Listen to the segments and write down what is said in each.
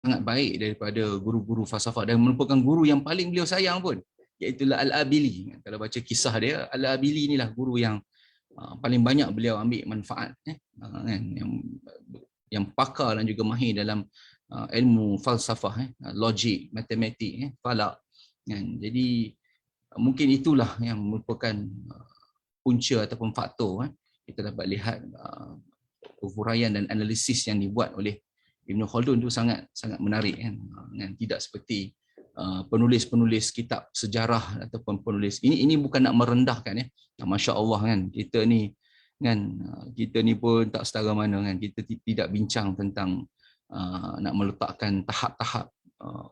sangat baik daripada guru-guru falsafah dan merupakan guru yang paling beliau sayang pun, iaitu Al-Abili. Kalau baca kisah dia, Al-Abili inilah guru yang paling banyak beliau ambil manfaat, kan, yang pakar dan juga mahir dalam ilmu falsafah, logik, matematik, falak, kan. Jadi mungkin itulah yang merupakan punca ataupun faktor kita dapat lihat huraian dan analisis yang dibuat oleh Ibn Khaldun itu sangat menarik, kan. Tidak seperti penulis-penulis kitab sejarah ataupun penulis ini bukan nak merendahkan, Masya Allah, kan, kita ni pun tak setara mana, kan. Kita tidak bincang tentang nak meletakkan tahap-tahap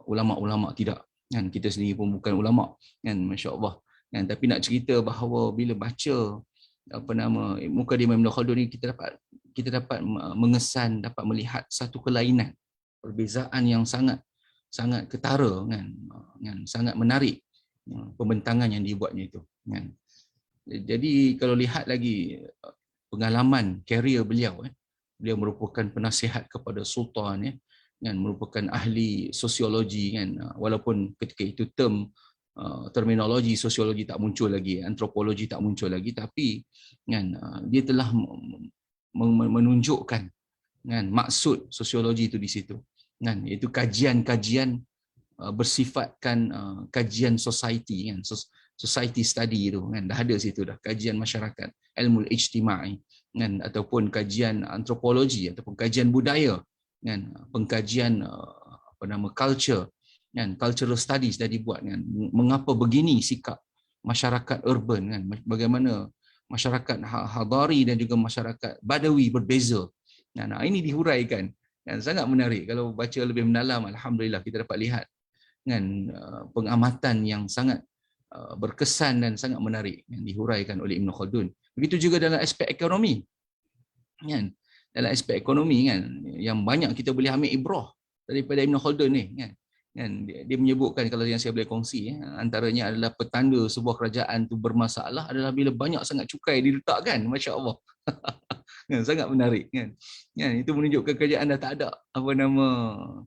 ulama-ulama, tidak, kan. Kita sendiri pun bukan ulama, kan, Masya Allah, kan. Tapi nak cerita bahawa bila baca Mukadimah Ibn Khaldun ni, kita dapat mengesan, dapat melihat satu kelainan, perbezaan yang sangat ketara, kan, sangat menarik pembentangan yang dibuatnya itu, kan. Jadi kalau lihat lagi pengalaman karier beliau, beliau merupakan penasihat kepada sultan, kan, merupakan ahli sosiologi, kan, walaupun ketika itu terminologi sosiologi tak muncul lagi, antropologi tak muncul lagi, tapi, kan, dia telah menunjukkan, kan, maksud sosiologi itu di situ, kan, iaitu kajian-kajian bersifatkan kajian society, kan, society study itu, kan, dah ada situ dah, kajian masyarakat, ilmu ijtimai, kan, ataupun kajian antropologi ataupun kajian budaya, kan, pengkajian culture, kan, cultural studies dah dibuat, kan, mengapa begini sikap masyarakat urban, kan, bagaimana masyarakat hadari dan juga masyarakat badawi berbeza. Nah, ini dihuraikan, kan, sangat menarik. Kalau baca lebih mendalam, alhamdulillah kita dapat lihat, kan, pengamatan yang sangat berkesan dan sangat menarik yang dihuraikan oleh Ibn Khaldun. Begitu juga dalam aspek ekonomi, kan. Dalam aspek ekonomi, kan, yang banyak kita boleh ambil ibrah daripada Ibn Khaldun ni, kan. Dia menyebutkan, kalau yang saya boleh kongsi, antaranya adalah petanda sebuah kerajaan tu bermasalah adalah bila banyak sangat cukai diletakkan, Masya Allah. Kan, sangat menarik, kan. Itu menunjukkan kerajaan dah tak ada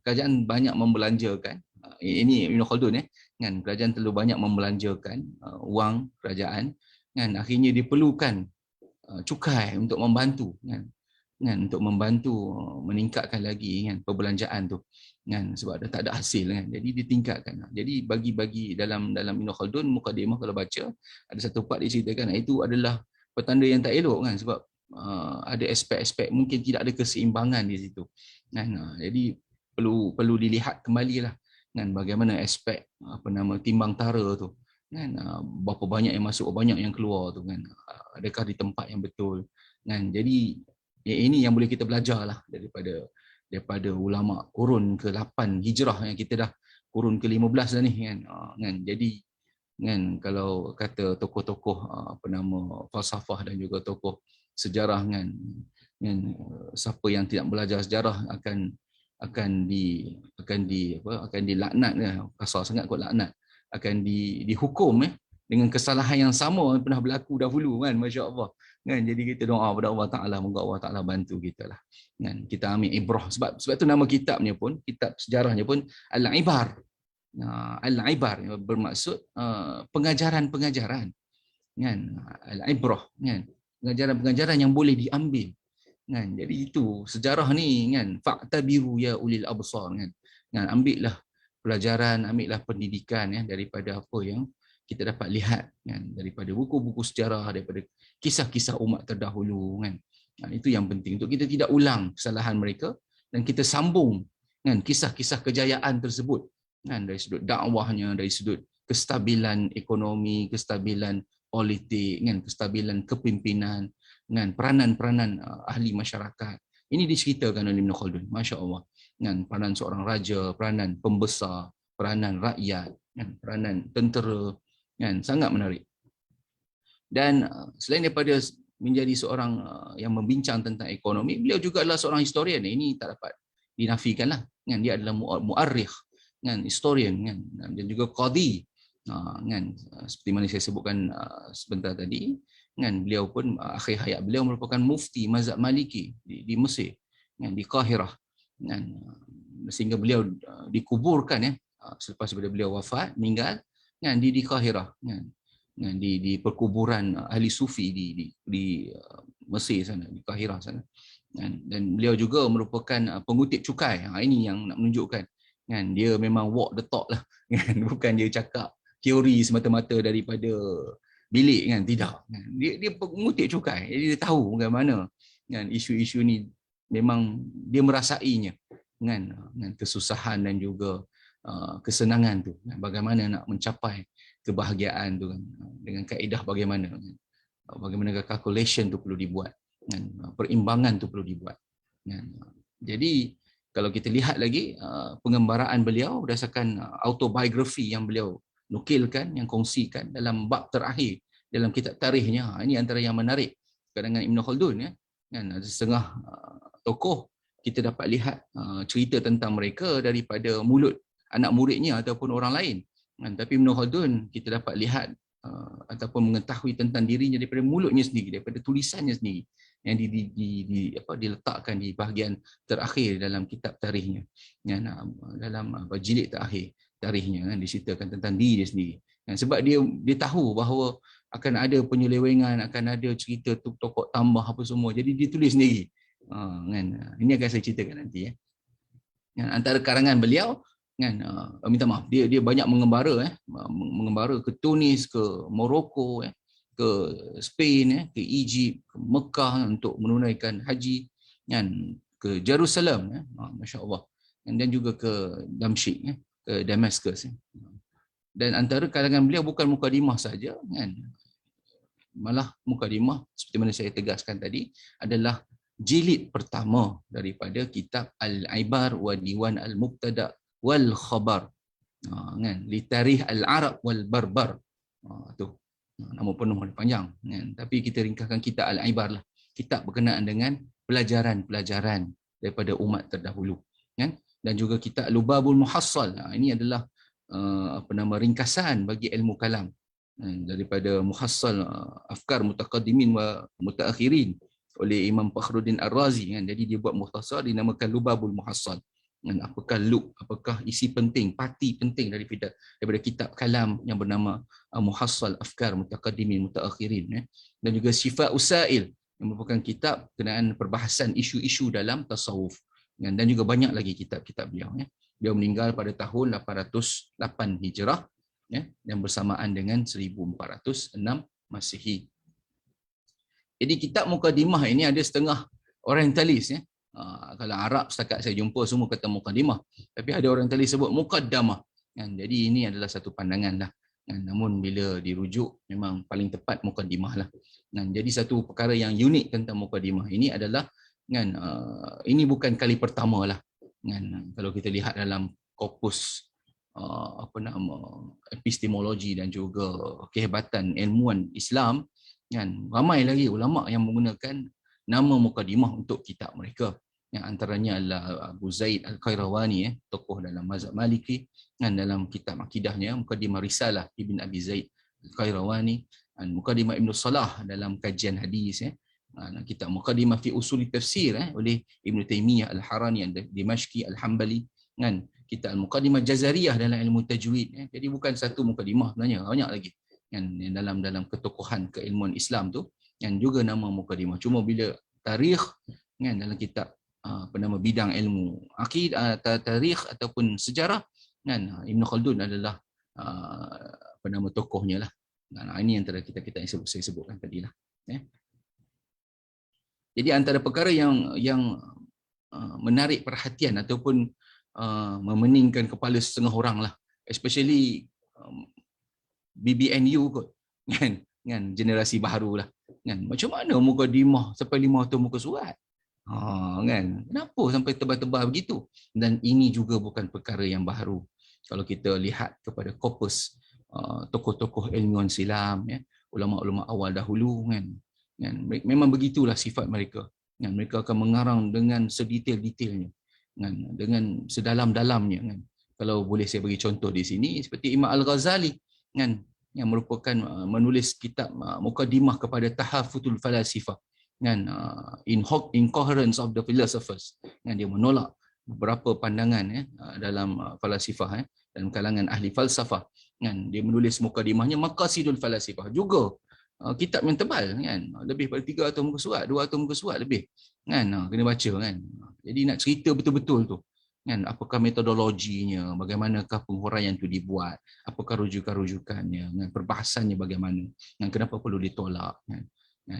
kerajaan banyak membelanjakan. Ini Ibn Khaldun, kan, kerajaan terlalu banyak membelanjakan wang kerajaan, kan, akhirnya diperlukan cukai untuk membantu, kan, untuk membantu meningkatkan lagi, kan, perbelanjaan tu, kan, sebab dah tak ada hasil, kan. Jadi ditingkatkan. Jadi bagi dalam Ibn Khaldun Mukadimah, kalau baca ada satu part diceritakan itu adalah petanda yang tak elok, kan, sebab ada aspek-aspek mungkin tidak ada keseimbangan di situ, kan. Jadi perlu dilihat kembalilah, kan, bagaimana aspek timbang tara tu, kan, berapa banyak yang masuk, berapa banyak yang keluar tu, kan, adakah di tempat yang betul, kan. Jadi ini yang boleh kita belajar lah daripada ulama kurun ke-8 Hijrah, yang kita dah kurun ke-15 dah ni, kan. Jadi, kan, kalau kata tokoh-tokoh falsafah dan juga tokoh sejarah, kan, siapa yang tidak belajar sejarah akan dilaknat, kasar sangat kot laknat, akan dihukum dengan kesalahan yang sama yang pernah berlaku dahulu, kan, Masya Allah, kan. Jadi kita doa kepada Allah Ta'ala, moga Allah Ta'ala bantu kita lah, kan. Kita ambil ibrah, sebab tu nama kitabnya pun, kitab sejarahnya pun Al-Ibar. Al-Ibar bermaksud pengajaran-pengajaran, kan, Al-Ibrah, kan, pengajaran-pengajaran yang boleh diambil, kan. Jadi itu sejarah ni, kan, fa'tabiru ya ulil absar, kan, ambillah pelajaran, ambillah pendidikan, daripada apa yang kita dapat lihat, kan, daripada buku-buku sejarah, daripada kisah-kisah umat terdahulu, kan. Itu yang penting untuk kita tidak ulang kesalahan mereka dan kita sambung, kan, kisah-kisah kejayaan tersebut, kan, dari sudut dakwahnya, dari sudut kestabilan ekonomi, kestabilan politik, kan, kestabilan kepimpinan, kan, peranan-peranan ahli masyarakat. Ini diceritakan oleh Ibn Khaldun, Masya Allah, kan, peranan seorang raja, peranan pembesar, peranan rakyat, kan, peranan tentera, kan, sangat menarik. Dan selain daripada menjadi seorang yang membincang tentang ekonomi, beliau juga adalah seorang historian. Ini tak dapat dinafikanlah, kan. Dia adalah muarrikh, kan, historian, kan, dan juga qadi, kan, seperti mana saya sebutkan sebentar tadi, kan. Beliau pun akhir hayat beliau merupakan mufti mazhab Maliki di Mesir, kan, di Qahirah, kan. sehingga beliau dikuburkan selepas daripada beliau wafat, meninggal kan, di Qahirah kan, di perkuburan ahli sufi di Mesir sana, di Qahirah sana. Dan beliau juga merupakan pengutip cukai. Ini yang nak menunjukkan kan, dia memang walk the talk lah kan, bukan dia cakap teori semata-mata daripada bilik kan, tidak kan. Dia pengutip cukai, jadi dia tahu bagaimana kan isu-isu ni memang dia merasainya kan, kesusahan dan juga kesenangan tu kan, bagaimana nak mencapai kebahagiaan tu kan, dengan kaedah bagaimana kan, bagaimana calculation tu perlu dibuat kan, perimbangan tu perlu dibuat kan. Jadi kalau kita lihat lagi pengembaraan beliau berdasarkan autobiografi yang beliau nukilkan, yang kongsikan dalam bab terakhir dalam kitab tarikhnya, ini antara yang menarik dengan Ibn Khaldun ya kan. Ada setengah tokoh kita dapat lihat cerita tentang mereka daripada mulut anak muridnya ataupun orang lain kan. Tapi Ibn Khaldun kita dapat lihat ataupun mengetahui tentang dirinya daripada mulutnya sendiri, daripada tulisannya sendiri yang diletakkan di bahagian terakhir dalam kitab tarikhnya kan, dalam jilid terakhir tarikhnya kan, diceritakan tentang diri dia sendiri kan. Sebab dia tahu bahawa akan ada penyelewengan, akan ada cerita tokoh tambah apa semua, jadi dia tulis sendiri kan. Ini akan saya ceritakan nanti ya. Antara karangan beliau kan, minta maaf, dia banyak mengembara ke Tunis, ke Morocco ke Spain ke Egypt, ke Mekah untuk menunaikan haji kan, ke Jerusalem masya-Allah, dan juga ke Damsyik ke Damascus Dan antara karangan beliau bukan mukadimah saja kan, malah mukadimah seperti mana saya tegaskan tadi adalah jilid pertama daripada kitab Al-Ibar wa Diwan Al-Mubtada wal Khabar kan, li tarikh Al-Arab wal Barbar. Tu nama penuh panjang kan, tapi kita ringkaskan kitab Al-Ibar lah, kitab berkenaan dengan pelajaran-pelajaran daripada umat terdahulu kan. Dan juga kitab Lubabul Muhassal, ini adalah ringkasan bagi ilmu kalam daripada Muhassal Afkar Mutaqaddimin wa Mutaakhirin oleh Imam Fakhruddin Ar-Razi kan. Jadi dia buat mukhtasar dinamakan Lubabul Muhassal. Dan apakah apakah isi penting, parti penting daripada kitab kalam yang bernama Muhassal Afkar Mutaqaddimin Mutaakhirin Dan juga Syifa Usail yang merupakan kitab berkenaan perbahasan isu-isu dalam tasawuf dan juga banyak lagi kitab-kitab beliau Beliau meninggal pada tahun 808 Hijrah dan bersamaan dengan 1406 Masihi. Jadi kitab Mukadimah ini ada setengah orientalis kalau Arab setakat saya jumpa semua kata Mukadimah, tapi ada orientalis sebut Muqaddamah kan. Jadi ini adalah satu pandangan lah kan. Namun bila dirujuk memang paling tepat Mukadimah lah kan. Jadi satu perkara yang unik tentang Mukadimah ini adalah kan, ini bukan kali pertama lah kan. Kalau kita lihat dalam korpus epistemologi dan juga kehebatan ilmuwan Islam kan, ramai lagi ulama yang menggunakan nama Mukadimah untuk kitab mereka. Yang antaranya adalah Abu Zaid Al-Qayrawani tokoh dalam mazhab Maliki dan dalam kitab akidahnya Muqaddimah Risalah Ibn Abi Zaid Al-Qayrawani, dan Muqaddimah Ibn Salah dalam kajian hadis kitab Muqaddimah fi Usul Tafsir oleh Ibn Taymiyah Al-Harani Dimashqi Al-Hambali kan, kitab Muqaddimah Jazariyah dalam ilmu tajwid Jadi bukan satu Mukadimah sebenarnya, banyak lagi kan dalam ketokohan keilmuan Islam tu yang juga nama Mukadimah. Cuma bila tarikh kan dalam kitab nama bidang ilmu akidah, tarikh ataupun sejarah kan, Ibn Khaldun adalah nama tokohnya lah. Ini antara kita yang saya sebutkan tadi lah. Jadi antara perkara yang menarik perhatian ataupun memeningkan kepala setengah orang lah, especially BBNU kot kan, generasi baru lah kan. Macam mana Mukadimah sampai 500 muka surat kan, kenapa sampai tebal-tebal begitu? Dan ini juga bukan perkara yang baru kalau kita lihat kepada korpus tokoh-tokoh ilmuwan silam ulama-ulama awal dahulu kan. Memang begitulah sifat mereka kan. Mereka akan mengarang dengan sedetail-detailnya kan, dengan sedalam-dalamnya kan. Kalau boleh saya bagi contoh di sini seperti Imam Al-Ghazali kan, yang merupakan menulis kitab Muqaddimah kepada Tahafutul Falasifah kan, Incoherence of the Philosophers kan. Dia menolak beberapa pandangan dalam falsafah dalam kalangan ahli falsafah kan. Dia menulis mukadimahnya Maqasidul Falasifah juga, kitab yang tebal kan, lebih daripada 300 muka surat, 200 muka surat lebih kan, kena baca kan. Jadi nak cerita betul-betul tu kan, apakah metodologinya, bagaimanakah penghuraian tu dibuat, apakah rujukan-rujukannya kan, perbahasannya bagaimana dan kenapa perlu ditolak kan.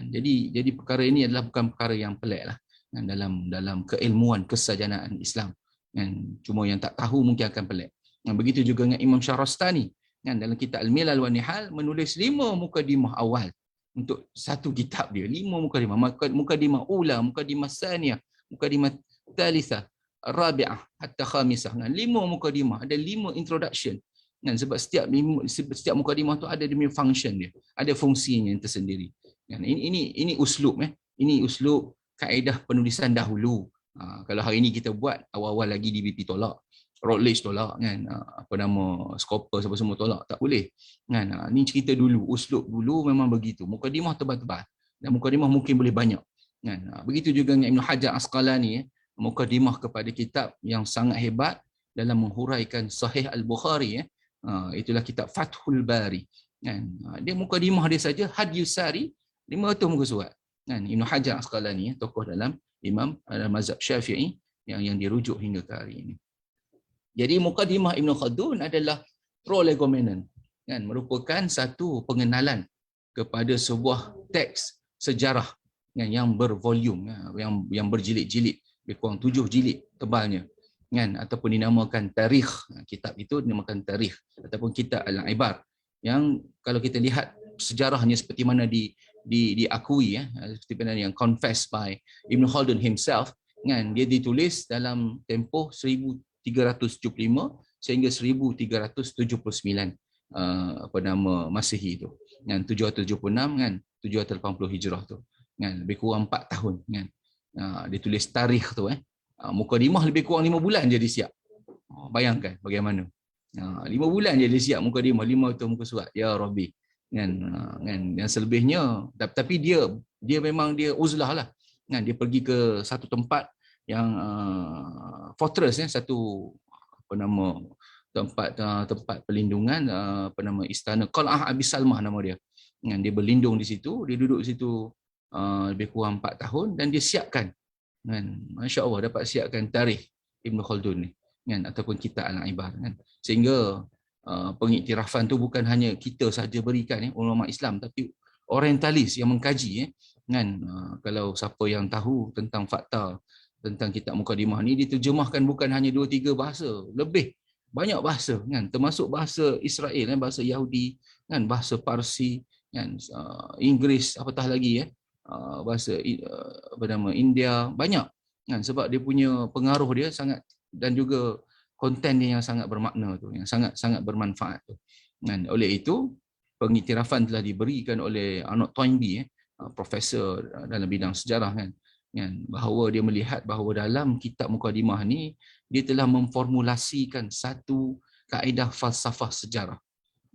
Jadi perkara ini adalah bukan perkara yang pelik lah kan, dalam keilmuan kesajanaan Islam kan. Cuma yang tak tahu mungkin akan pelik. Begitu juga dengan Imam Syarastani kan, dalam kitab Al-Milal wa Nihal menulis 5 mukadimah awal untuk satu kitab dia, 5 mukadimah. Mukadimah ula, mukadimah saniyah, mukadimah thalithah, rabi'ah hatta khamisah kan. 5 mukadimah, ada 5 introduction kan, sebab setiap mukadimah tu ada dia function dia, ada fungsinya yang tersendiri kan. Ini uslub ini uslub kaedah penulisan dahulu. Kalau hari ini kita buat, awal-awal lagi DBP tolak, Routledge tolak kan, Scopus apa semua tolak, tak boleh kan. Ni cerita dulu, uslub dulu memang begitu, mukadimah tebal-tebal dan mukadimah mungkin boleh banyak kan. Begitu juga dengan Ibn Hajar Asqalani, mukadimah kepada kitab yang sangat hebat dalam menghuraikan Sahih Al-Bukhari, itulah kitab Fathul Bari kan. Dia mukadimah dia saja Hadyus Sari 500 muka surat kan. Ibn Hajar Asqalani, tokoh dalam Imam Mazhab Syafi'i yang dirujuk hingga ke hari ini. Jadi mukadimah Ibn Khaldun adalah prolegomena kan, merupakan satu pengenalan kepada sebuah teks sejarah yang bervolume, yang berjilid-jilid, lebih kurang 7 jilid tebalnya kan, ataupun dinamakan tarikh. Kitab itu dinamakan tarikh ataupun kitab Al-Ibar, yang kalau kita lihat sejarahnya seperti mana diakui seperti mana yang confessed by Ibn Khaldun himself kan, dia ditulis dalam tempoh 1375 sehingga 1379 Masehi tu kan, 776 kan, 780 Hijrah tu kan, lebih kurang 4 tahun kan. Dia tulis tarikh tu mukadimah lebih kurang 5 bulan je dia siap. Bayangkan bagaimana. 5 bulan je dia siap mukadimah 500 muka surat, ya Rabbi kan. Yang selebihnya, tapi dia memang dia uzlah lah kan, dia pergi ke satu tempat yang fortress satu tempat perlindungan, istana Qal'ah Abi Salmah nama dia kan. Dia berlindung di situ, dia duduk di situ lebih kurang 4 tahun dan dia siapkan kan, masya-Allah dapat siapkan tarikh Ibn Khaldun ni kan, ataupun kitab Al-Ibar kan. Sehingga pengiktirafan tu bukan hanya kita saja berikan ulama Islam, tapi orientalis yang mengkaji kan. Kalau siapa yang tahu tentang fakta tentang kitab mukadimah ni, diterjemahkan bukan hanya 2-3 bahasa, lebih banyak bahasa kan, termasuk bahasa Israel bahasa Yahudi kan, bahasa Parsi kan, Inggeris, apatah lagi bahasa India, banyak kan, sebab dia punya pengaruh dia sangat, dan juga konten dia yang sangat bermakna tu, yang sangat bermanfaat tu kan. Oleh itu pengiktirafan telah diberikan oleh Arnold Toynbee, profesor dalam bidang sejarah kan, bahawa dia melihat bahawa dalam kitab mukadimah ni dia telah memformulasikan satu kaedah falsafah sejarah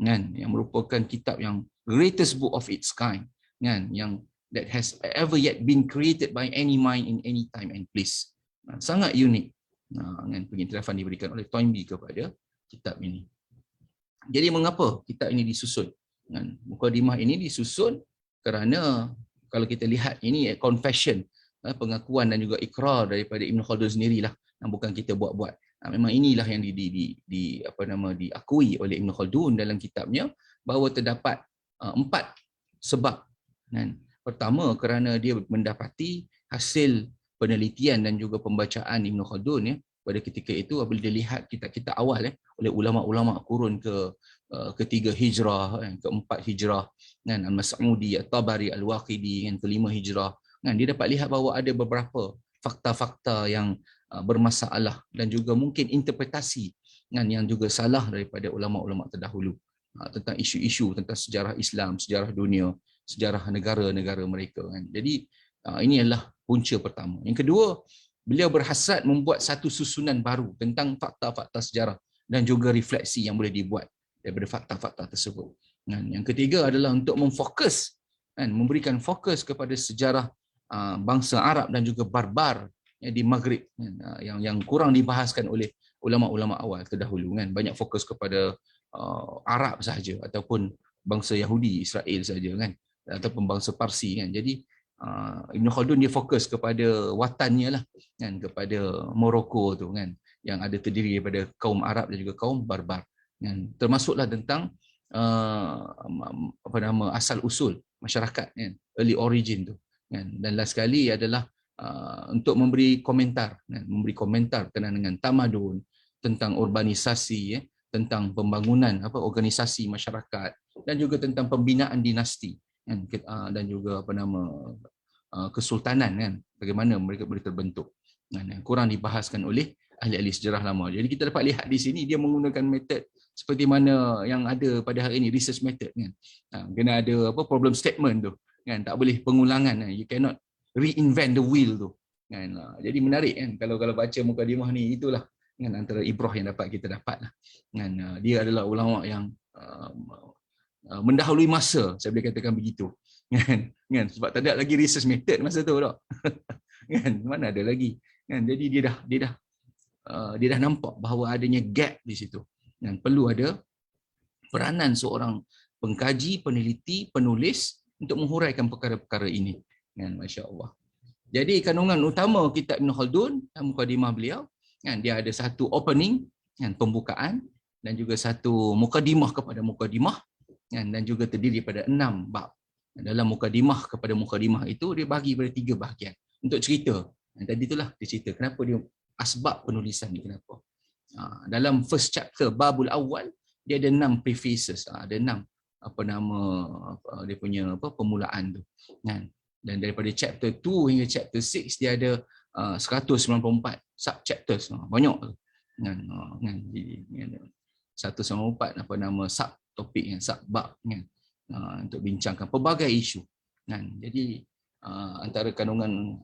kan, yang merupakan kitab yang greatest book of its kind kan, yang that has ever yet been created by any mind in any time and place. Sangat unik kan, pengiktirafan diberikan oleh Toynbee kepada kitab ini. Jadi mengapa kitab ini disusun kan? Mukadimah ini disusun kerana kalau kita lihat ini confession, pengakuan dan juga ikrar daripada Ibn Khaldun sendirilah, bukan kita buat-buat. Memang inilah yang diakui oleh Ibn Khaldun dalam kitabnya, bahawa terdapat 4 sebab kan. Pertama, kerana dia mendapati hasil penelitian dan juga pembacaan Ibn Khaldun pada ketika itu, apabila dia lihat kitab-kitab awal oleh ulama-ulama kurun ketiga Hijrah, keempat Hijrah kan, Al-Mas'udi, At-Tabari, Al-Waqidi, kelima Hijrah kan, dia dapat lihat bahawa ada beberapa fakta-fakta yang bermasalah dan juga mungkin interpretasi kan, yang juga salah daripada ulama-ulama terdahulu tentang isu-isu tentang sejarah Islam, sejarah dunia, sejarah negara-negara mereka kan. Jadi ini adalah punca pertama. Yang kedua, beliau berhasrat membuat satu susunan baru tentang fakta-fakta sejarah dan juga refleksi yang boleh dibuat daripada fakta-fakta tersebut. Yang ketiga adalah untuk memfokus kan, memberikan fokus kepada sejarah bangsa Arab dan juga Barbar di Maghrib kan, yang kurang dibahaskan oleh ulama-ulama awal terdahulu kan, banyak fokus kepada Arab sahaja ataupun bangsa Yahudi Israel saja kan, ataupun bangsa Parsi kan. Jadi Ibn Khaldun dia fokus kepada watannya lah kan, kepada Morocco tu kan, yang ada terdiri daripada kaum Arab dan juga kaum Barbar kan. Termasuklah tentang asal usul masyarakat kan, early origin tu kan. Dan last sekali adalah untuk memberi komentar kan, memberi komentar berkenaan dengan tamadun, tentang urbanisasi, tentang pembangunan organisasi masyarakat, dan juga tentang pembinaan dinasti kan, dan juga kesultanan kan, bagaimana mereka boleh terbentuk kan, yang kurang dibahaskan oleh ahli-ahli sejarah lama. Jadi kita dapat lihat di sini dia menggunakan metod seperti mana yang ada pada hari ini, research method kan. Kena ada problem statement tu kan, tak boleh pengulangan kan. You cannot reinvent the wheel tu kan. Jadi menarik kan kalau baca mukadimah ni, itulah kan antara ibrah yang dapat kita dapat lah kan. Dia adalah ulama yang mendahului masa, saya boleh katakan begitu kan, sebab tak ada lagi research method masa tu tak kan, mana ada lagi kan. Jadi dia dah nampak bahawa adanya gap di situ dan perlu ada peranan seorang pengkaji, peneliti, penulis untuk menghuraikan perkara-perkara ini kan, masya-Allah. Jadi kandungan utama kitab Ibn Khaldun dan mukadimah beliau kan, dia ada satu opening kan, pembukaan, dan juga satu mukadimah kepada mukadimah kan, dan juga terdiri daripada 6 bab. Dalam mukadimah kepada mukadimah itu dia bagi pada 3 bahagian untuk cerita. Tadi itulah dia cerita kenapa dia asbab penulisan ni, kenapa. Dalam first chapter babul awal dia ada 6 prefaces, ada 6 dia punya permulaan tu kan. Dan daripada chapter 2 hingga chapter 6 dia ada 194 sub chapters, banyak tu kan. 194 sub topik yang sub bab kan, untuk bincangkan pelbagai isu kan. Jadi antara kandungan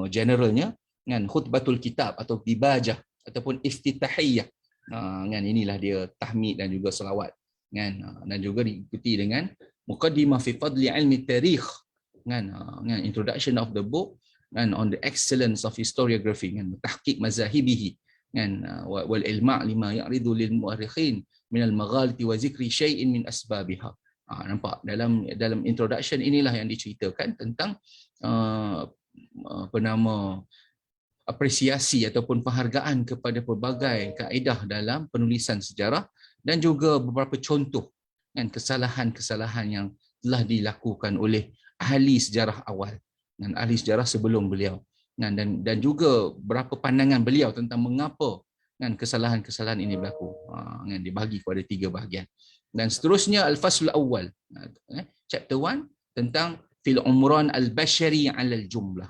generalnya kan, khutbatul kitab atau dibajah ataupun iftitahiyah kan, inilah dia tahmid dan juga selawat kan, dan juga diikuti dengan muqaddimah fi fadli ilmi tarikh kan, introduction of the book kan, on the excellence of historiography kan, tahqiq mazahibihi kan, wal ilma' lima ya'ridu lil mu'arrikhin min al maghaliti wa zikri syai'in min asbabiha. Nampak dalam introduction inilah yang diceritakan tentang apresiasi ataupun penghargaan kepada pelbagai kaedah dalam penulisan sejarah dan juga beberapa contoh kan, kesalahan-kesalahan yang telah dilakukan oleh ahli sejarah awal dan ahli sejarah sebelum beliau dan juga berapa pandangan beliau tentang mengapa kan kesalahan-kesalahan ini berlaku. Kan dibahagi kepada 3 bahagian. Dan seterusnya al-faslul awal, chapter 1 tentang fil umran al-bashari 'ala al-jumlah.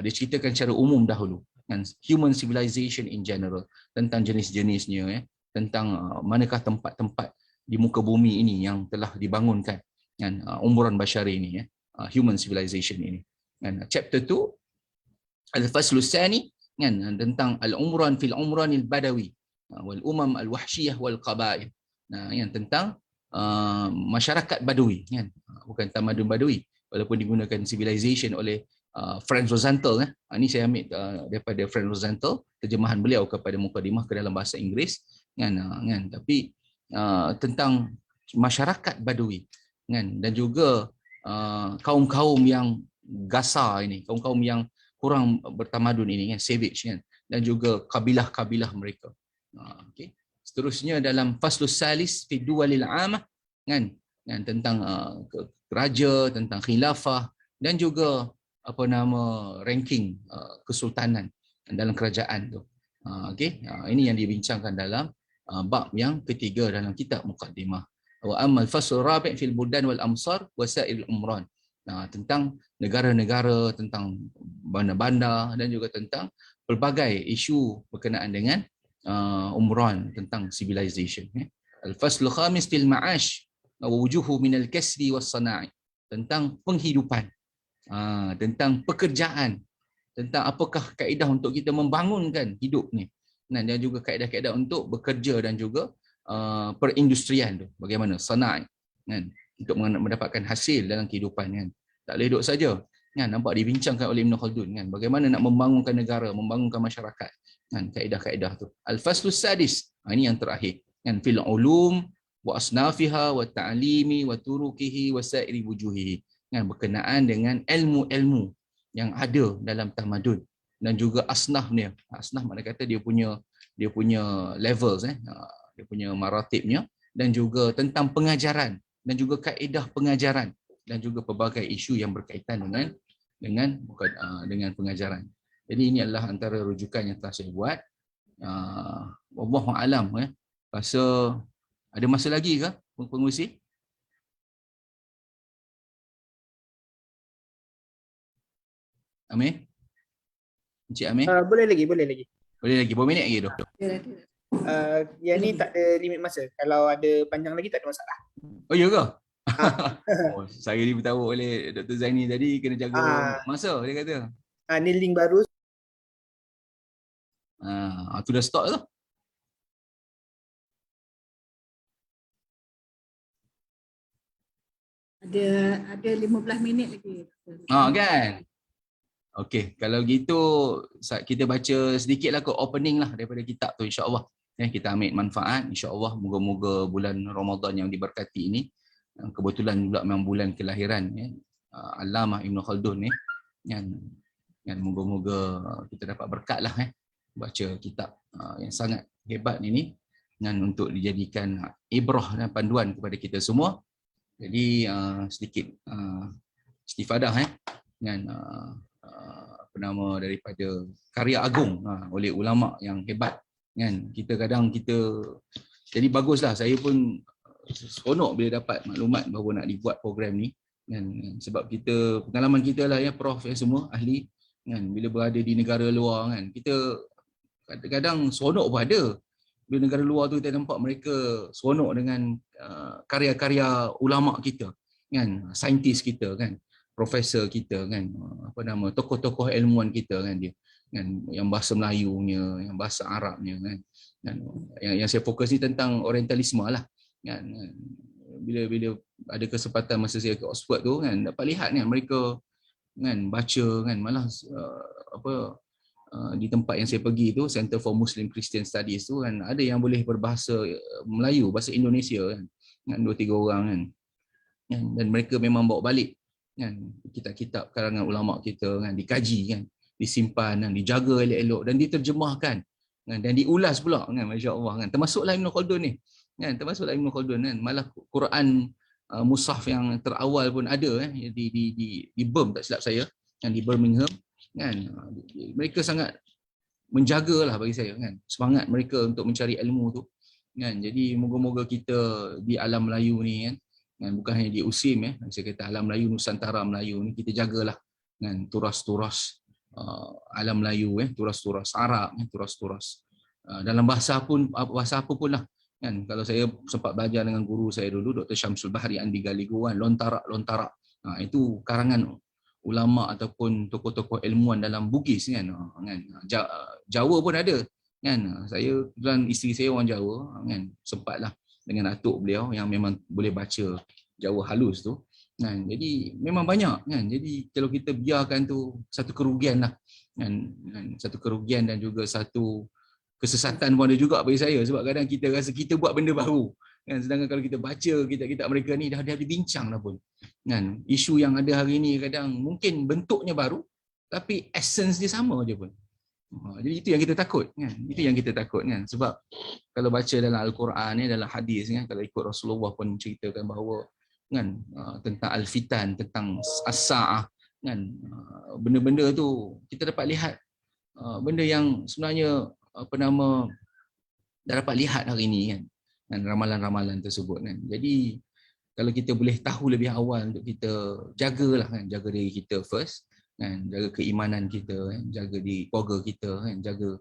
Dia ceritakan secara umum dahulu kan, human civilization in general, tentang jenis-jenisnya tentang manakah tempat-tempat di muka bumi ini yang telah dibangunkan kan, umran bashari ini human civilization ini. Dan chapter 2 al-faslus tsani kan, tentang al-umran fil umranil badawi wal umam al-wahsyiyah wal qabail. Yang tentang masyarakat badui kan, bukan tamadun badui, walaupun digunakan civilization oleh Franz Rosenthal. Ini saya ambil daripada Franz Rosenthal, terjemahan beliau kepada mukadimah ke dalam bahasa Inggeris kan, tapi tentang masyarakat badui kan, dan juga kaum-kaum yang gasar ini, kaum-kaum yang kurang bertamadun ini kan, savage kan, dan juga kabilah-kabilah mereka. Okey. Seterusnya dalam faslus salis fi duwalil amah kan, tentang raja, tentang khilafah dan juga ranking kesultanan dalam kerajaan tu. Okey, ini yang dibincangkan dalam bab yang ketiga dalam kitab muqaddimah. Wa ammal fasl rabi' fil buldan wal amsar wa sa'il umran. Tentang negara-negara, tentang bandar-bandar dan juga tentang pelbagai isu berkenaan dengan umran, tentang civilization. Al-fasl khamis fil ma'ash wa wujuhu min al-kasri was sana'i, tentang penghidupan, tentang pekerjaan, tentang apakah kaedah untuk kita membangunkan hidup ni, dan juga kaedah-kaedah untuk bekerja dan juga perindustrian tu, bagaimana sana'i kan, untuk mendapatkan hasil dalam kehidupan kan. Tak boleh duduk saja kan, nampak dibincangkan oleh Ibn Khaldun kan, bagaimana nak membangunkan negara, membangunkan masyarakat kan, kaedah-kaedah tu. Al-faslus sadis, ini yang terakhir kan, fil ulum wa asnafiha wa ta'limi wa turukihi wa sairi wujuhihi kan, berkenaan dengan ilmu-ilmu yang ada dalam tamadun dan juga asnafnya. Asnaf makna kata dia punya levels dia punya maratibnya, dan juga tentang pengajaran dan juga kaedah pengajaran dan juga pelbagai isu yang berkaitan dengan pengajaran. Jadi ini adalah antara rujukan yang telah saya buat. Wallahu alam rasa ada masa lagi ke pengurusi? Amir? Encik Amir? Boleh lagi. Boleh lagi. Berapa minit lagi tu? Yang ni tak ada limit masa. Kalau ada panjang lagi tak ada masalah. Oh ya ke? Saya diberitahu oleh Dr. Zaini tadi kena jaga masa, dia kata. Ni link baru. Tu dah stop tu. Ada 15 minit lagi. Kan? Okey, kalau gitu kita baca sedikitlah ke opening lah daripada kitab tu, insya-Allah. Kita ambil manfaat, insya-Allah. Moga-moga bulan Ramadan yang diberkati ini, kebetulan pula memang bulan kelahiran Allamah Ibn Khaldun ni, yang moga-moga kita dapat berkatlah baca kitab yang sangat hebat ini, dan untuk dijadikan ibrah dan panduan kepada kita semua. Jadi sedikit istifadah dengan apa nama daripada karya agung oleh ulama yang hebat kan. Jadi baguslah, saya pun seronok bila dapat maklumat bahawa nak dibuat program ni kan, sebab pengalaman kita lah prof semua ahli kan, bila berada di negara luar kan, kita kadang-kadang seronok pun ada. Bila negara luar tu kita nampak mereka seronok dengan karya-karya ulama kita kan, saintis kita kan, profesor kita kan, tokoh-tokoh ilmuwan kita kan, dia kan, yang bahasa Melayunya, yang bahasa Arabnya kan. Dan yang saya fokus ni tentang orientalisme lah kan. Bila ada kesempatan masa saya ke Oxford tu kan, dapat lihat kan mereka kan baca kan, malah di tempat yang saya pergi tu, Center for Muslim Christian Studies tu kan, ada yang boleh berbahasa Melayu, bahasa Indonesia kan, 2-3 orang kan. Dan mereka memang bawa balik kan kitab-kitab karangan ulama kita kan, dikaji kan, disimpan kan, dijaga elok-elok dan diterjemahkan kan, dan diulas pula kan, masya-Allah kan. Termasuklah Ibn Khaldun ni kan, malah Quran mushaf yang terawal pun ada di Birmingham, tak silap saya kan, di Birmingham kan. Mereka sangat menjagalah bagi saya kan, semangat mereka untuk mencari ilmu tu kan. Jadi moga-moga kita di alam Melayu ni kan, bukan hanya di USIM saya kata alam Melayu, Nusantara Melayu ni, kita jagalah kan turas-turas alam Melayu turas-turas Arab turas-turas dalam bahasa apa pun lah kan. Kalau saya sempat belajar dengan guru saya dulu, Dr. Syamsul Bahri Andi Galigo kan, Lontara itu karangan ulama ataupun tokoh-tokoh ilmuwan dalam Bugis kan. Jawa pun ada kan. Saya dan isteri saya orang Jawa kan, sempatlah dengan atuk beliau yang memang boleh baca Jawa halus tu kan. Jadi memang banyak kan. Jadi kalau kita biarkan tu, satu kerugian lah kan, satu kerugian dan juga satu kesesatan pun ada juga bagi saya, sebab kadang kita rasa kita buat benda baru kan, sedangkan kalau kita baca kitab-kitab mereka ni dah dibincang dah pun kan. Isu yang ada hari ni kadang mungkin bentuknya baru tapi essence dia sama je pun. Jadi itu yang kita takut kan, sebab kalau baca dalam Al-Quran dalam hadis kan, kalau ikut Rasulullah pun ceritakan bahawa kan tentang al-fitan, tentang as-sa'ah kan, benda-benda tu kita dapat lihat benda yang sebenarnya dah dapat lihat hari ni kan, ramalan-ramalan tersebut kan. Jadi kalau kita boleh tahu lebih awal, untuk kita jagalah kan, jaga diri kita first kan, jaga keimanan kita kan, jaga di keluarga kita kan, jaga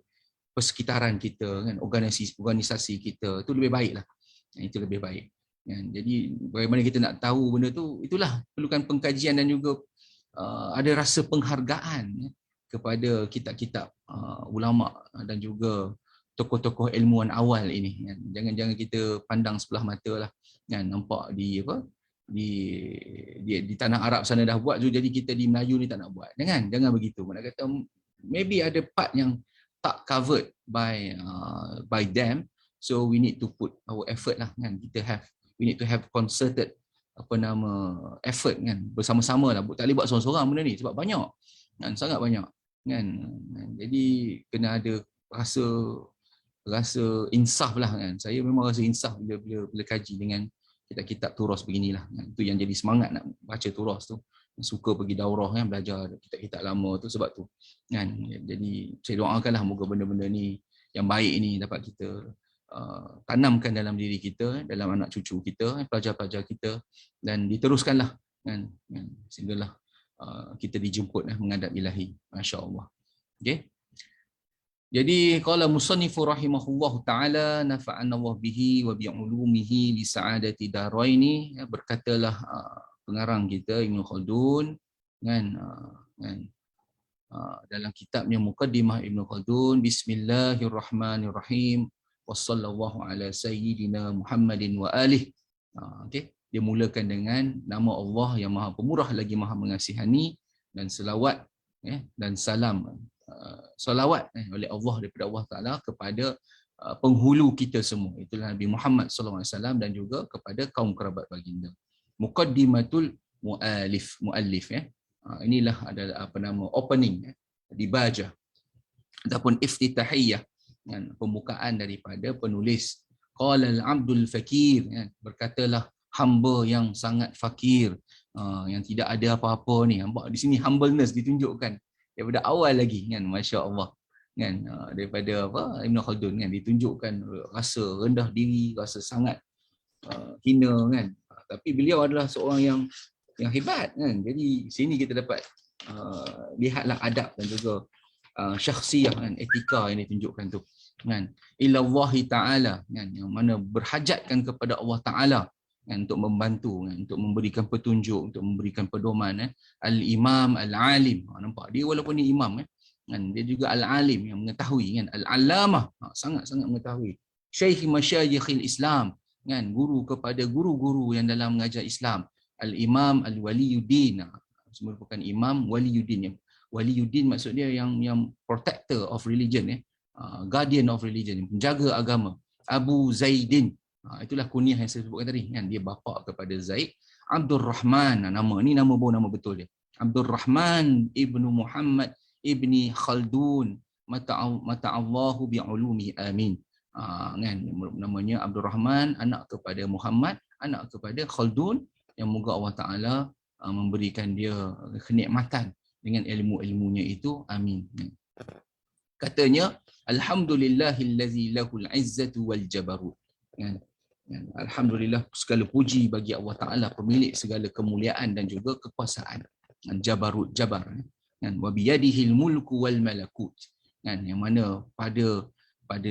persekitaran kita kan, organisasi kita, itu lebih baik lah. Itu lebih baik kan. Jadi bagaimana kita nak tahu benda tu, itulah perlukan pengkajian dan juga ada rasa penghargaan kepada kitab-kitab ulama dan juga tokoh-tokoh ilmuwan awal ini kan. Jangan kita pandang sebelah mata lah kan, nampak di tanah Arab sana dah buat, jadi kita di Melayu ni tak nak buat. Jangan begitu. Mana kata maybe ada part yang tak covered by them, so we need to put our effort lah kan. We need to have concerted effort kan, bersama-sama lah. Tak boleh buat seorang-seorang benda ni sebab banyak kan, sangat banyak kan. Jadi kena ada rasa insaf lah kan. Saya memang rasa insaf bila kaji dengan kitab-kitab turas beginilah kan. Itu yang jadi semangat nak baca turas tu, suka pergi daurah kan, belajar kitab-kitab lama tu sebab tu kan. Jadi saya doakanlah moga benda-benda ni yang baik ni dapat kita tanamkan dalam diri kita, dalam anak cucu kita, pelajar-pelajar kita, dan diteruskanlah kan, sehinggalah kita dijemput menghadap Ilahi, masya-Allah. Okey. Jadi qala musannifu rahimahullahu taala nafa'ana Allah bihi wa bi ulumihi li sa'adati daraini, berkatalah pengarang kita Ibn Khaldun kan, dalam kitabnya Muqaddimah Ibn Khaldun, bismillahirrahmanirrahim wassallallahu ala sayyidina Muhammadin wa alih. Okey, dia mulakan dengan nama Allah yang Maha Pemurah lagi Maha Mengasihani, dan selawat dan salam salawat oleh Allah daripada Allah Taala kepada penghulu kita semua, itulah Nabi Muhammad sallallahu alaihi wasallam, dan juga kepada kaum kerabat baginda. Muqaddimatul muallif inilah adalah opening dibajah ataupun iftitahiyah kan, pembukaan daripada penulis. Qala al-abdul fakir, berkatalah hamba yang sangat fakir, yang tidak ada apa-apa ni. Nampak di sini humbleness ditunjukkan daripada awal lagi kan, masya-Allah kan, daripada Ibn Khaldun kan, ditunjukkan rasa rendah diri, rasa sangat hina kan, tapi beliau adalah seorang yang hebat kan. Jadi sini kita dapat lihatlah adab dan juga syakhsiyah kan, etika yang ditunjukkan tu kan. Ilallahi ta'ala kan, yang mana berhajatkan kepada Allah Ta'ala kan, untuk membantu kan, untuk memberikan petunjuk, untuk memberikan pedoman. Al-imam al-alim, nampak dia walaupun dia imam kan, dia juga al-alim yang mengetahui kan, al-allamah, sangat-sangat mengetahui. Syekh masyayikhil Islam kan, guru kepada guru-guru yang dalam mengajar Islam. Al-imam al-waliyuddin, merupakan imam waliyuddin. Waliyuddin maksud dia yang protector of religion, guardian of religion, penjaga agama. Abu Zaidin, itulah kunyah yang saya sebutkan tadi kan, dia bapa kepada Zaid. Abdul Rahman, nama ni nama betul dia. Abdul Rahman ibnu Muhammad ibni Khaldun mata'allahu bi'ulumi amin. Kan, namanya Abdul Rahman, anak kepada Muhammad, anak kepada Khaldun, yang moga Allah Ta'ala memberikan dia kenikmatan dengan ilmu-ilmunya itu, amin. Katanya alhamdulillahillazi lahul izzatu wal jabarut kan. Alhamdulillah, segala puji bagi Allah Ta'ala, pemilik segala kemuliaan dan juga kekuasaan. Jabarut, jabar kan, wa biyadihil mulku wal malakut kan, yang mana pada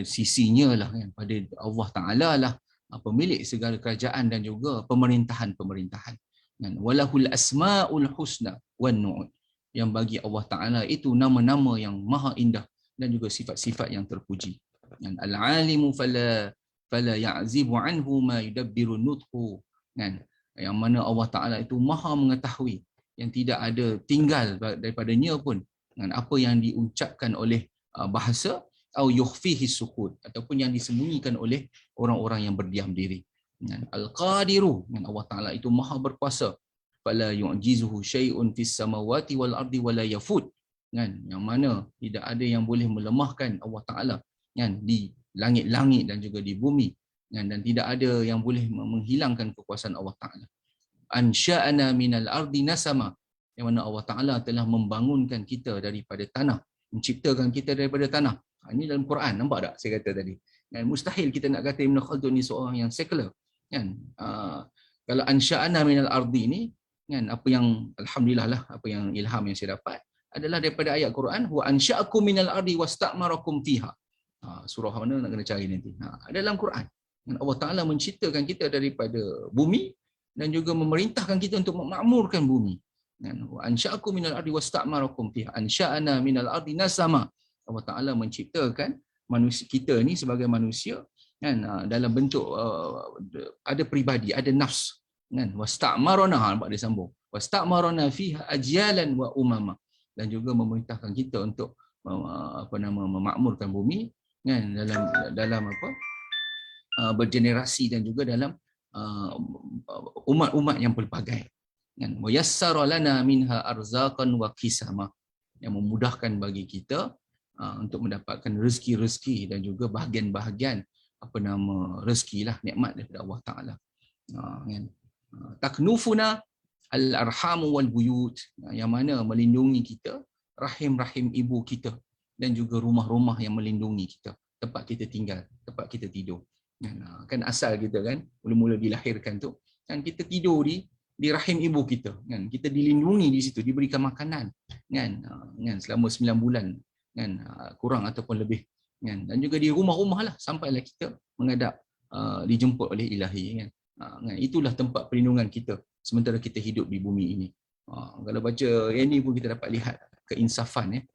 sisinya lah kan, pada Allah Ta'ala lah pemilik segala kerajaan dan juga pemerintahan-pemerintahan kan. Walahul asmaul husna wan nu'ud, yang bagi Allah Ta'ala itu nama-nama yang maha indah dan juga sifat-sifat yang terpuji. Al-alimu fala ya'zibu anhu ma yudabbiru nutqu kan, yang mana Allah Ta'ala itu maha mengetahui, yang tidak ada tinggal daripadanya pun kan, apa yang diucapkan oleh bahasa, atau yukhfihi sukut, ataupun yang disembunyikan oleh orang-orang yang berdiam diri. Al-Qadiru, Allah Ta'ala itu maha berkuasa. Fala yu'jizuhu syai'un fis samawati wal ardi wala yafut kan, yang mana tidak ada yang boleh melemahkan Allah Ta'ala kan, di langit-langit dan juga di bumi kan, dan tidak ada yang boleh menghilangkan kekuasaan Allah Ta'ala. Ansha'ana minal ardi nasama, yang mana Allah Ta'ala telah membangunkan kita daripada tanah, menciptakan kita daripada tanah. Ini dalam Quran, nampak tak saya kata tadi kan, mustahil kita nak kata Ibn Khaldun ni seorang yang sekular kan. Kalau ansha'ana minal ardi ni kan, apa yang alhamdulillah lah, apa yang ilham yang saya dapat adalah daripada ayat Quran, wa ansha'akum minal ardi wasta'marakum fiha. Surah mana nak kena cari nanti. Dalam Quran kan, Allah Ta'ala menciptakan kita daripada bumi dan juga memerintahkan kita untuk memakmurkan bumi kan. Wa ansha'akum minal ardi wasta'marakum fiha. Ansha'ana minal ardi nasama, Allah Ta'ala menciptakan manusia kita ni sebagai manusia kan, dalam bentuk ada peribadi, ada nafs kan, wasta'marana, nampak dia sambung, wasta'marana fiha ajyalan wa umama, dan juga memerintahkan kita untuk memakmurkan bumi, kan, dalam bergenerasi dan juga dalam umat-umat yang pelbagai, kan, wa yassara lana minha arzaqan wa qisama, yang memudahkan bagi kita untuk mendapatkan rezeki-rezeki dan juga bahagian-bahagian rezeki lah, nikmat daripada Allah Taala, kan. Taknufuna al-arhamu wal buyut, yang mana melindungi kita rahim-rahim ibu kita dan juga rumah-rumah yang melindungi kita, tempat kita tinggal, tempat kita tidur. Kan asal kita kan mula-mula dilahirkan tu kan kita tidur di rahim ibu kita, kan, kita dilindungi di situ, diberikan makanan, kan, selama 9 bulan, kan, kurang ataupun lebih, kan, dan juga di rumah-rumah lah sampailah kita menghadap dijemput oleh Ilahi, kan. Itulah tempat perlindungan kita sementara kita hidup di bumi ini. Kalau baca ini pun kita dapat lihat keinsafan,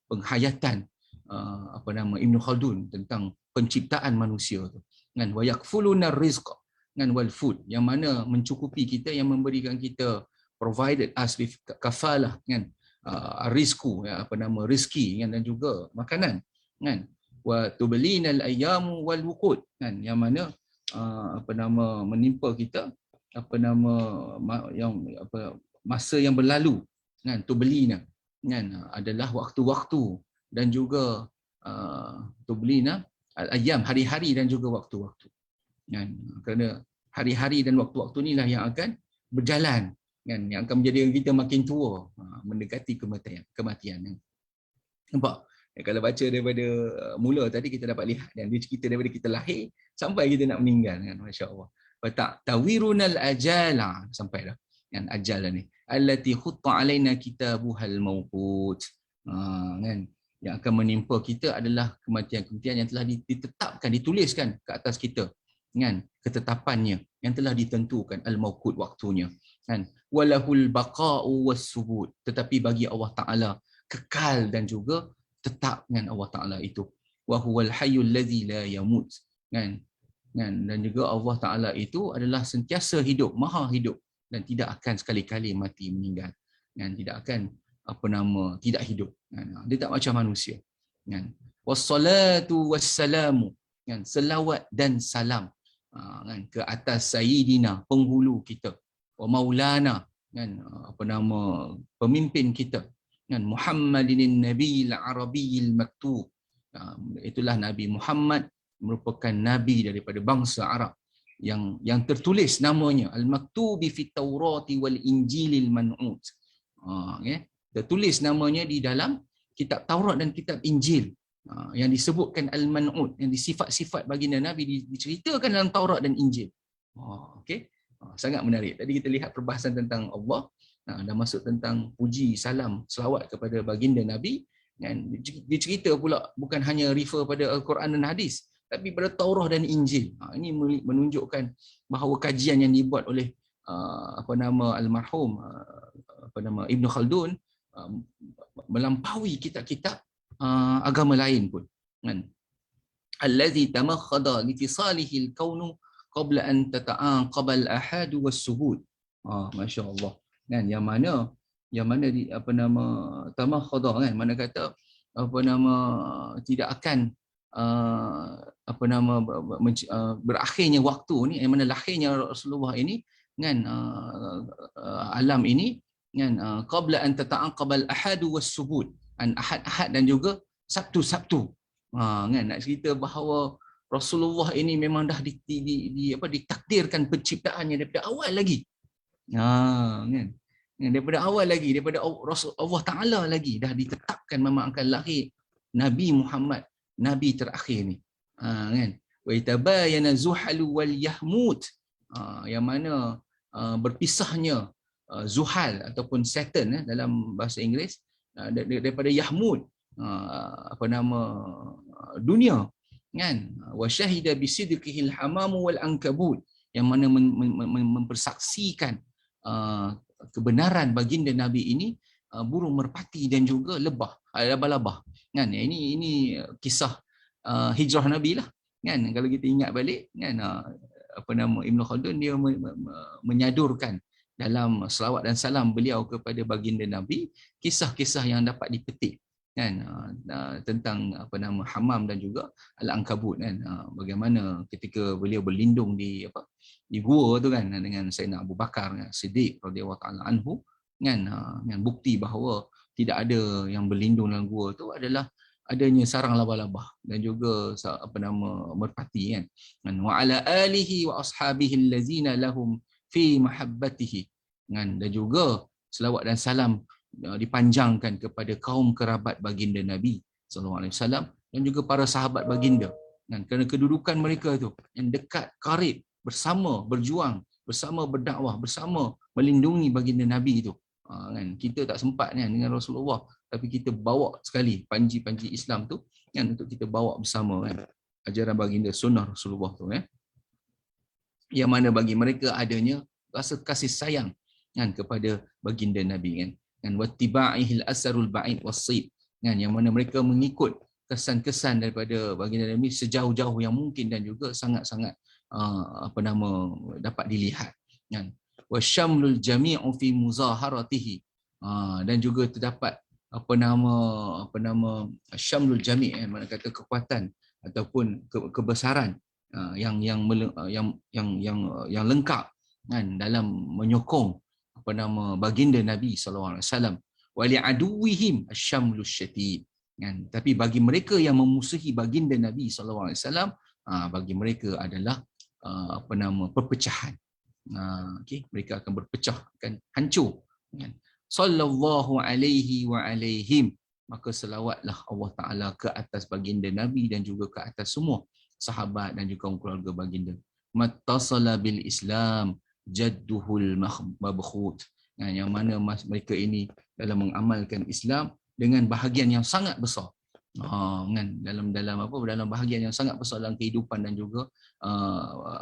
penghayatan Ibn Khaldun tentang penciptaan manusia tu, kan, wa yakfuluna rizqa, kan, wal food, yang mana mencukupi kita, yang memberikan kita, provided us with kafalah, kan, rizku, rezeki, kan, dan juga makanan, kan, wa tublinal ayyamu wal wuqud, kan, yang mana menimpa kita masa yang berlalu, kan, tublina, kan, adalah waktu-waktu dan juga tublina al-ayyam, hari-hari dan juga waktu-waktu, kan, kerana hari-hari dan waktu-waktu inilah yang akan berjalan, kan, yang akan menjadikan kita makin tua, mendekati kematian. Nampak? Kalau baca daripada mula tadi kita dapat lihat, dan dia cerita daripada kita lahir sampai kita nak meninggal, kan, masya-Allah. Wa tawirunal ajala, sampai dah, kan, ajal ni allati khutta alaina kitabuhal mawqut, kan, yang akan menimpa kita adalah kematian-kematian yang telah ditetapkan, dituliskan ke atas kita, kan, ketetapannya yang telah ditentukan, al-mawqut, waktunya, kan, walahul baqa'u was-subut, tetapi bagi Allah Taala kekal dan juga tetap, dengan Allah Taala itu, wa huwal hayyul ladzi la yamut, kan, dan juga Allah Taala itu adalah sentiasa hidup, maha hidup, dan tidak akan sekali-kali mati, meninggal, kan, tidak akan tidak hidup, kan. Dia tak macam manusia, kan. Wassalatu wassalamu, kan, selawat dan salam, kan, ke atas sayyidina, penghulu kita, wa maulana, kan, pemimpin kita, kan, Muhammadin nabiyil arabiyil maktub, itulah Nabi Muhammad, merupakan nabi daripada bangsa Arab yang tertulis namanya, al-maktubi fit taurati wal injilil man'ut, okay, tertulis namanya di dalam kitab Taurat dan kitab Injil, yang disebutkan al-man'ut, yang disifat-sifat baginda Nabi diceritakan dalam Taurat dan Injil. Okey, sangat menarik. Tadi kita lihat perbahasan tentang Allah, dan masuk tentang puji, salam, selawat kepada baginda Nabi, kan. Dicerita pula bukan hanya refer pada Al-Quran dan hadis, tapi pada Taurah dan Injil. Ini menunjukkan bahawa kajian yang dibuat oleh almarhum Ibn Khaldun melampaui kitab-kitab agama lain pun, kan. Allazi tamakhada litisalihi al-kaunu qabla an tata'aqaba al-ahad was-subut. Masya-Allah, kan, yang mana di tamakhada, kan, mana kata tidak akan berakhirnya waktu ni, yang mana lahirnya Rasulullah ini, kan, alam ini, kan, qabla an tata'aqabal ahad was-subut, ahad-ahad dan juga Sabtu-Sabtu, kan, nak cerita bahawa Rasulullah ini memang dah ditakdirkan penciptaannya daripada awal lagi, kan, daripada awal lagi, daripada Allah Taala lagi dah ditetapkan memang akan lahir Nabi Muhammad, Nabi terakhir ni, kan. Wa tabayana zuhalu wal yahmut, yang mana berpisahnya Zuhal ataupun Saturn, dalam bahasa Inggeris, daripada Yahmud, dunia, kan. Wa syahida bisidqihil hamamu wal ankabut, yang mana mempersaksikan kebenaran baginda Nabi ini burung merpati dan juga labah-labah, kan. Ini kisah hijrah Nabi lah, kan. Kalau kita ingat balik, kan, Ibn Khaldun dia menyadurkan dalam selawat dan salam beliau kepada baginda Nabi kisah-kisah yang dapat dipetik kan tentang Hammam dan juga Al-Ankabut kan, bagaimana ketika beliau berlindung di gua tu kan dengan Sayyidina Abu Bakar Siddiq radhiyallahu taala anhu kan, dengan bukti bahawa tidak ada yang berlindung dalam gua tu adalah adanya sarang laba-laba dan juga merpati kan. Wa ala alihi wa ashabihi allazina lahum fi mahabbatihi kan, dan juga selawat dan salam dipanjangkan kepada kaum kerabat baginda Nabi sallallahu alaihi wasallam dan juga para sahabat baginda kan, kerana kedudukan mereka tu yang dekat karib bersama berjuang, bersama berdakwah, bersama melindungi baginda Nabi itu kan. Kita tak sempat kan dengan Rasulullah, tapi kita bawa sekali panji-panji Islam tu kan untuk kita bawa bersama kan, ajaran baginda sunnah Rasulullah tu kan, yang mana bagi mereka adanya rasa kasih sayang kan kepada baginda Nabi kan, wattiba'ihil asarul ba'id wasib kan, yang mana mereka mengikut kesan-kesan daripada baginda Nabi sejauh-jauh yang mungkin dan juga sangat-sangat dapat dilihat kan. Wasyamlul jami'u fi muzaharatihi, dan juga terdapat syamlul jami' mana kata kekuatan ataupun kebesaran yang lengkap kan dalam menyokong baginda Nabi sallallahu alaihi wasallam. Wa li'aduwihim asyamlus syadid kan, tapi bagi mereka yang memusuhi baginda Nabi sallallahu alaihi wasallam, bagi mereka adalah perpecahan. Okey, mereka akan berpecah, akan hancur kan. Sallallahu alaihi wa alaihim, maka selawatlah Allah Taala ke atas baginda Nabi dan juga ke atas semua sahabat dan juga keluarga baginda. Mattasala bil Islam jadduhul mabkhut, yang mana mereka ini dalam mengamalkan Islam dengan bahagian yang sangat besar kan, dalam bahagian yang sangat besar dalam kehidupan dan juga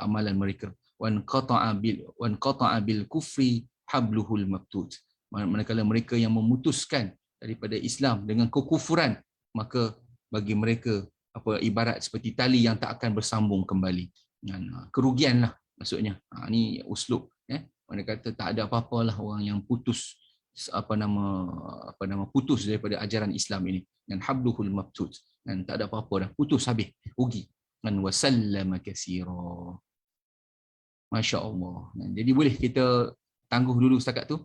amalan mereka. Wan qata'a bil kufri habluhul mabtut, manakala mereka yang memutuskan daripada Islam dengan kekufuran, maka bagi mereka ibarat seperti tali yang tak akan bersambung kembali. Kerugianlah maksudnya. Ni uslub mana kata tak ada apa-apalah orang yang putus putus daripada ajaran Islam ini, dan habluhul mabtut, dan tak ada apa-apa dah, putus habis, rugi. Dan wasallama katsira. Masya-Allah. Jadi boleh kita tangguh dulu setakat tu.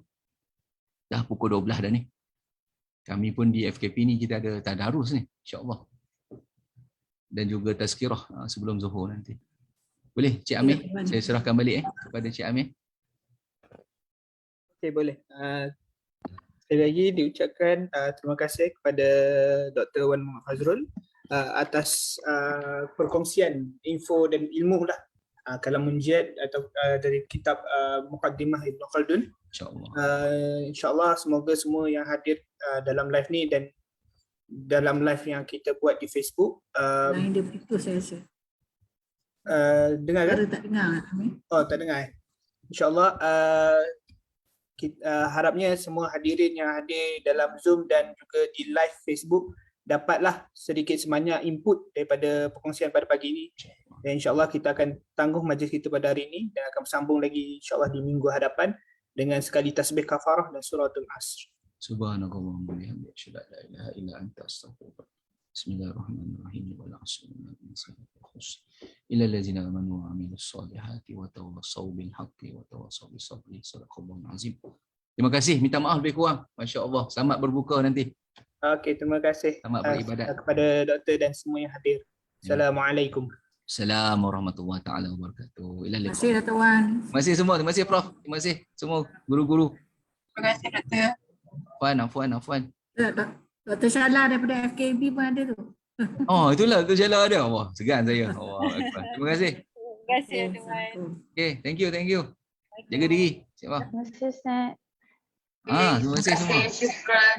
Dah pukul 12 dah ni. Kami pun di FKP ni kita ada tadarus ni, insya-Allah. Dan juga tazkirah sebelum zuhur nanti. Boleh Cik Amir? Saya serahkan balik kepada Cik Amir. Okey, boleh. Sekali lagi diucapkan terima kasih kepada Dr. Wan Muhammad Fazrul atas perkongsian info dan ilmu lah kalam munjid atau dari kitab Muqaddimah Ibn Khaldun. InsyaAllah. InsyaAllah semoga semua yang hadir dalam live ni dan dalam live yang kita buat di Facebook. Lain dia putus saya rasa. Dengar kan? Tak dengar. Oh, tak dengar. InsyaAllah harapnya semua hadirin yang hadir dalam Zoom dan juga di live Facebook dapatlah sedikit sebanyak input daripada perkongsian pada pagi ini. Dan insyaAllah kita akan tangguh majlis kita pada hari ini dan akan bersambung lagi insyaAllah di minggu hadapan dengan sekali tasbih kafarah dan suratul Asr. Subhanakallahumma wa bihamdika asyhadu an la ilaha illa anta astaghfiruka. Bismillahirrahmanirrahim. Wal 'asri illal ladzina amanu wa 'amilus solihati wa tawassaw bil haqqi wa tawassaw bis sabri. Sadaqallahul azim. Terima kasih, minta maaf lebih kurang. Masya-Allah. Selamat berbuka nanti. Okey, terima kasih kepada doktor dan semua yang hadir. Assalamualaikum. Assalamualaikum warahmatullahi taala wabarakatuh. Terima kasih Dr. Wan. Terima kasih semua. Terima kasih Prof. Terima kasih semua guru-guru. Terima kasih Doktor. Afwan. Dr. Syala daripada FKB pun ada tu. Oh, itulah Dr. Syala ada. Wah, segan saya. Terima kasih. Terima kasih Dr. Wan. Okay, thank you. Jaga diri. Siapa? Terima kasih Ustaz. Terima kasih semua. Syukran.